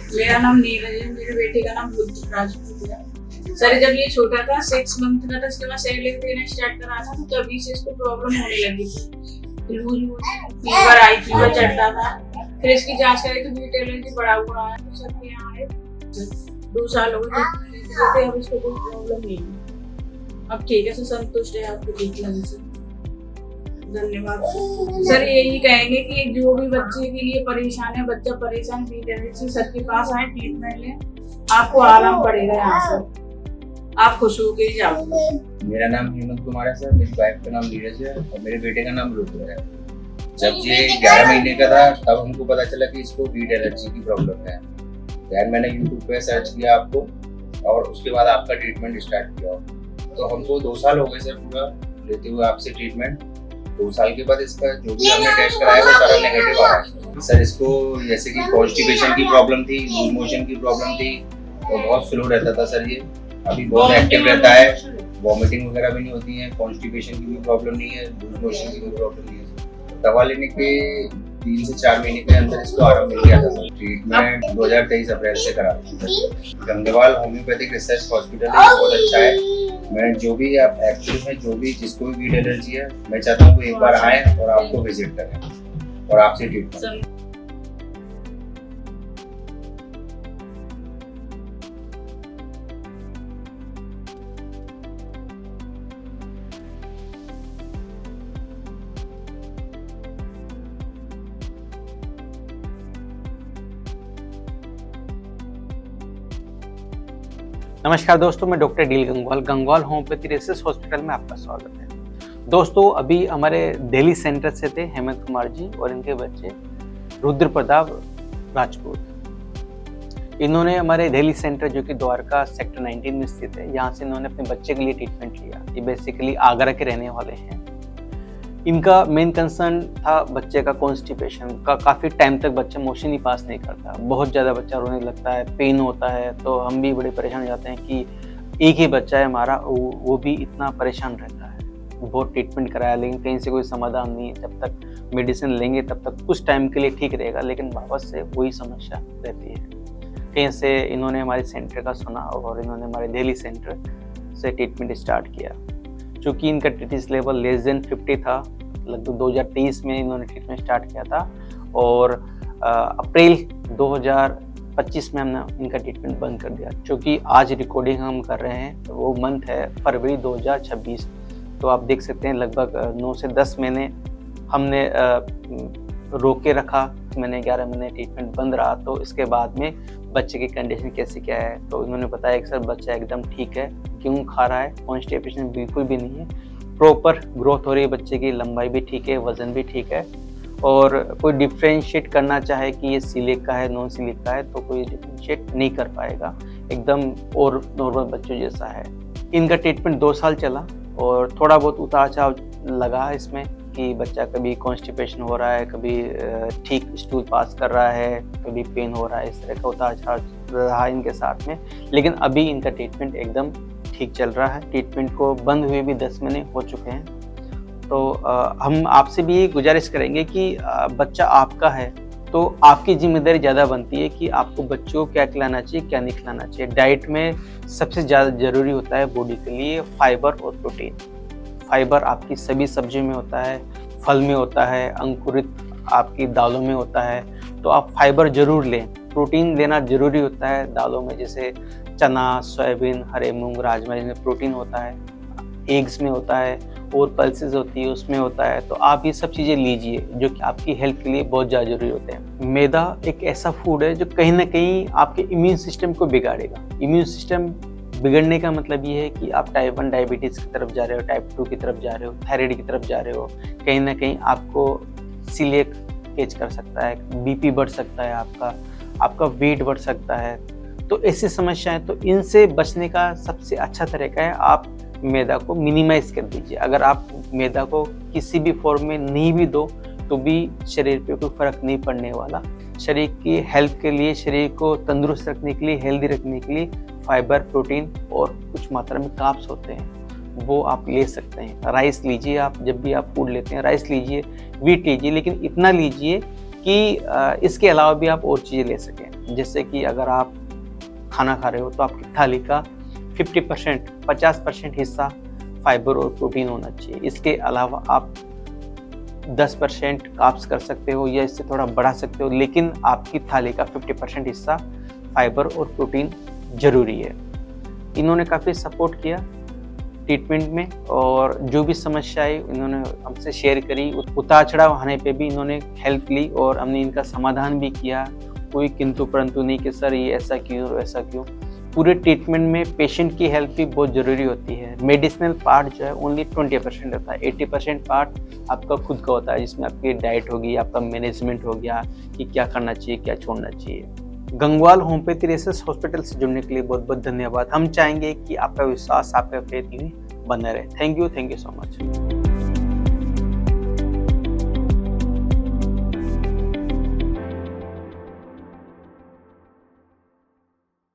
मेरा नाम नीरज है, मेरे बेटे का नाम रुद्र राजपूत है। सर जब ये छोटा था 6 मंथ का था, उसके बाद सेरेलैक देना स्टार्ट करा था, तो तभी से इसको प्रॉब्लम होने लगी थी। लूज मोशन, फीवर आई, फीवर चढ़ता था। फिर इसकी जांच कराई तो वीट एलर्जी बढ़ा हुआ है, तो सर के यहाँ आए। 2 साल हो गए, अब इसको कोई प्रॉब्लम नहीं है। अब ठीक है सर, संतुष्ट है आपको ट्रीटमेंट से। धन्यवाद सर। यही कहेंगे कि जो भी बच्चे के लिए परेशान है, बच्चा परेशान वीट एलर्जी, सर के पास आए, ट्रीटमेंट लें, आपको आराम पड़ेगा यहाँ से, आप खुश हो के जाओगे। मेरा नाम हेमंत कुमार है सर, मेरी वाइफ का नाम नीरज है और मेरे बेटे का नाम रुद्र है। जब ये 11 महीने का था तब हमको पता चला कि इसको वीट एलर्जी की प्रॉब्लम है। फिर मैंने यूट्यूब पे सर्च किया आपको और उसके बाद आपका ट्रीटमेंट स्टार्ट किया। तो हमको 2 साल हो गए सर पूरा लेते हुए आपसे ट्रीटमेंट। 2 साल के बाद इसका जो भी हमने टेस्ट कराया वो सारा नेगेटिव आ रहा है सर। इसको जैसे कि कॉन्स्टिपेशन की प्रॉब्लम थी, लूज मोशन की प्रॉब्लम थी, तो बहुत स्लो रहता था सर। ये अभी बहुत एक्टिव रहता है, वॉमिटिंग वगैरह भी नहीं होती है, कॉन्स्टिपेशन की भी प्रॉब्लम नहीं है, लूज मोशन की भी प्रॉब्लम नहीं है। दवा लेने के 3 से 4 महीने के अंदर इसको आराम मिल गया था सर। ट्रीटमेंट 2023 अप्रैल से करा गंगवाल होम्योपैथिक रिसर्च हॉस्पिटल है, बहुत अच्छा है। मैं जो भी आप एक्चुअली में जो भी जिसको भी वीट एलर्जी है, मैं चाहता हूँ कि एक बार आए और आपको विजिट करें और आपसे ट्रीटमेंट। नमस्कार दोस्तों, मैं doctor deal Gangwal homeopathy research hospital में आपका स्वागत है। दोस्तों अभी हमारे दिल्ली सेंटर से थे हेमंत कुमार जी और इनके बच्चे रुद्र प्रताप राजपूत। इन्होंने हमारे दिल्ली सेंटर जो कि द्वारका सेक्टर 19 में स्थित है, यहाँ से इन्होंने अपने बच्चे के लिए ट्रीटमेंट लिया। ये बेसिकली आगरा के रहने वाले हैं। इनका मेन कंसर्न था बच्चे का कॉन्स्टिपेशन का। काफ़ी टाइम तक बच्चा मोशन ही पास नहीं करता, बहुत ज़्यादा बच्चा रोने लगता है, पेन होता है। तो हम भी बड़े परेशान हो जाते हैं कि एक ही बच्चा है हमारा, वो भी इतना परेशान रहता है। बहुत ट्रीटमेंट कराया लेकिन कहीं से कोई समाधान नहीं है। जब तक मेडिसिन लेंगे तब तक कुछ टाइम के लिए ठीक रहेगा, लेकिन वापस से वही समस्या रहती है। कहीं से इन्होंने हमारे सेंटर का सुना और इन्होंने हमारे दिल्ली सेंटर से ट्रीटमेंट स्टार्ट किया। चूँकि इनका ट्रीटिस लेवल लेस देन 50 था, लगभग 2023 में इन्होंने ट्रीटमेंट स्टार्ट किया था और अप्रैल 2025 में हमने इनका ट्रीटमेंट बंद कर दिया। क्योंकि आज रिकॉर्डिंग हम कर रहे हैं तो वो मंथ है फरवरी 2026। तो आप देख सकते हैं लगभग 9 से 10 महीने हमने रोक के रखा। मैंने 11 महीने ट्रीटमेंट बंद रहा। तो इसके बाद में बच्चे की कंडीशन कैसी क्या है, तो इन्होंने बताया कि सर बच्चा एकदम ठीक है, गेहूँ खा रहा है, कॉन्स्टिपेशन बिल्कुल भी नहीं है, प्रॉपर ग्रोथ हो रही है बच्चे की, लंबाई भी ठीक है, वजन भी ठीक है। और कोई डिफ्रेंशिएट करना चाहे कि ये सिलिक का है नॉन सिलिक का है तो कोई डिफ्रेंशिएट नहीं कर पाएगा, एकदम और नॉर्मल बच्चों जैसा है। इनका ट्रीटमेंट 2 साल चला और थोड़ा बहुत उतार चढ़ाव लगा इसमें कि बच्चा कभी कॉन्स्टिपेशन हो रहा है, कभी ठीक स्टूल पास कर रहा है, कभी पेन हो रहा है, इस तरह का उतार चढ़ाव रहा इनके साथ में। लेकिन अभी इनका ट्रीटमेंट एकदम ठीक चल रहा है। ट्रीटमेंट को बंद हुए भी 10 महीने हो चुके हैं। तो हम आपसे भी गुजारिश करेंगे कि बच्चा आपका है तो आपकी जिम्मेदारी ज़्यादा बनती है कि आपको बच्चों को क्या खिलाना चाहिए, क्या नहीं खिलाना चाहिए। डाइट में सबसे ज़्यादा ज़रूरी होता है बॉडी के लिए फाइबर और प्रोटीन। फाइबर आपकी सभी सब्जियों में होता है, फल में होता है, अंकुरित आपकी दालों में होता है, तो आप फाइबर ज़रूर लें। प्रोटीन लेना ज़रूरी होता है दालों में, जैसे चना, सोयाबीन, हरे मूंग, राजमा, जिसमें प्रोटीन होता है, एग्स में होता है और पल्सेस होती है उसमें होता है। तो आप ये सब चीज़ें लीजिए जो कि आपकी हेल्थ के लिए बहुत ज़्यादा जरूरी होते हैं। मैदा एक ऐसा फूड है जो कहीं ना कहीं आपके इम्यून सिस्टम को बिगाड़ेगा। इम्यून सिस्टम बिगड़ने का मतलब ये है कि आप टाइप 1 डायबिटीज़ की तरफ जा रहे हो, टाइप 2 की तरफ जा रहे हो, थायराइड की तरफ जा रहे हो, कहीं ना कहीं आपको सीलिएक केच कर सकता है, बीपी बढ़ सकता है, आपका वेट बढ़ सकता है। तो ऐसी समस्याएं, तो इनसे बचने का सबसे अच्छा तरीका है आप मैदा को मिनिमाइज कर दीजिए। अगर आप मैदा को किसी भी फॉर्म में नहीं भी दो तो भी शरीर पे कोई फर्क नहीं पड़ने वाला। शरीर की हेल्थ के लिए, शरीर को तंदुरुस्त रखने के लिए, हेल्दी रखने के लिए फाइबर, प्रोटीन और कुछ मात्रा में कार्ब्स होते हैं, वो आप ले सकते हैं। राइस लीजिए, आप जब भी आप फूड लेते हैं राइस लीजिए, व्हीट लीजिए, लेकिन इतना लीजिए कि इसके अलावा भी आप और चीज़ें ले सकें। जैसे कि अगर आप खाना खा रहे हो तो आपकी थाली का 50% हिस्सा फाइबर और प्रोटीन होना चाहिए। इसके अलावा आप 10% कार्ब्स कर सकते हो या इससे थोड़ा बढ़ा सकते हो, लेकिन आपकी थाली का 50% हिस्सा फाइबर और प्रोटीन जरूरी है। इन्होंने काफ़ी सपोर्ट किया ट्रीटमेंट में, और जो भी समस्याएं इन्होंने हमसे शेयर करी, उतार चढ़ाव आने पे भी इन्होंने हेल्प ली और हमने इनका समाधान भी किया। कोई किंतु परंतु नहीं कि सर ये ऐसा क्यों वैसा क्यों। पूरे ट्रीटमेंट में पेशेंट की हेल्प भी बहुत ज़रूरी होती है। मेडिसिनल पार्ट जो है ओनली 20% होता है, 80% पार्ट आपका खुद का होता है, जिसमें आपकी डाइट होगी, आपका मैनेजमेंट हो गया कि क्या करना चाहिए क्या छोड़ना चाहिए। गंगवाल होम्योपैथी रिसर्च हॉस्पिटल से जुड़ने के लिए बहुत बहुत धन्यवाद। हम चाहेंगे कि आपका विश्वास, आपका फेथ यूं बना रहे। Thank you so much.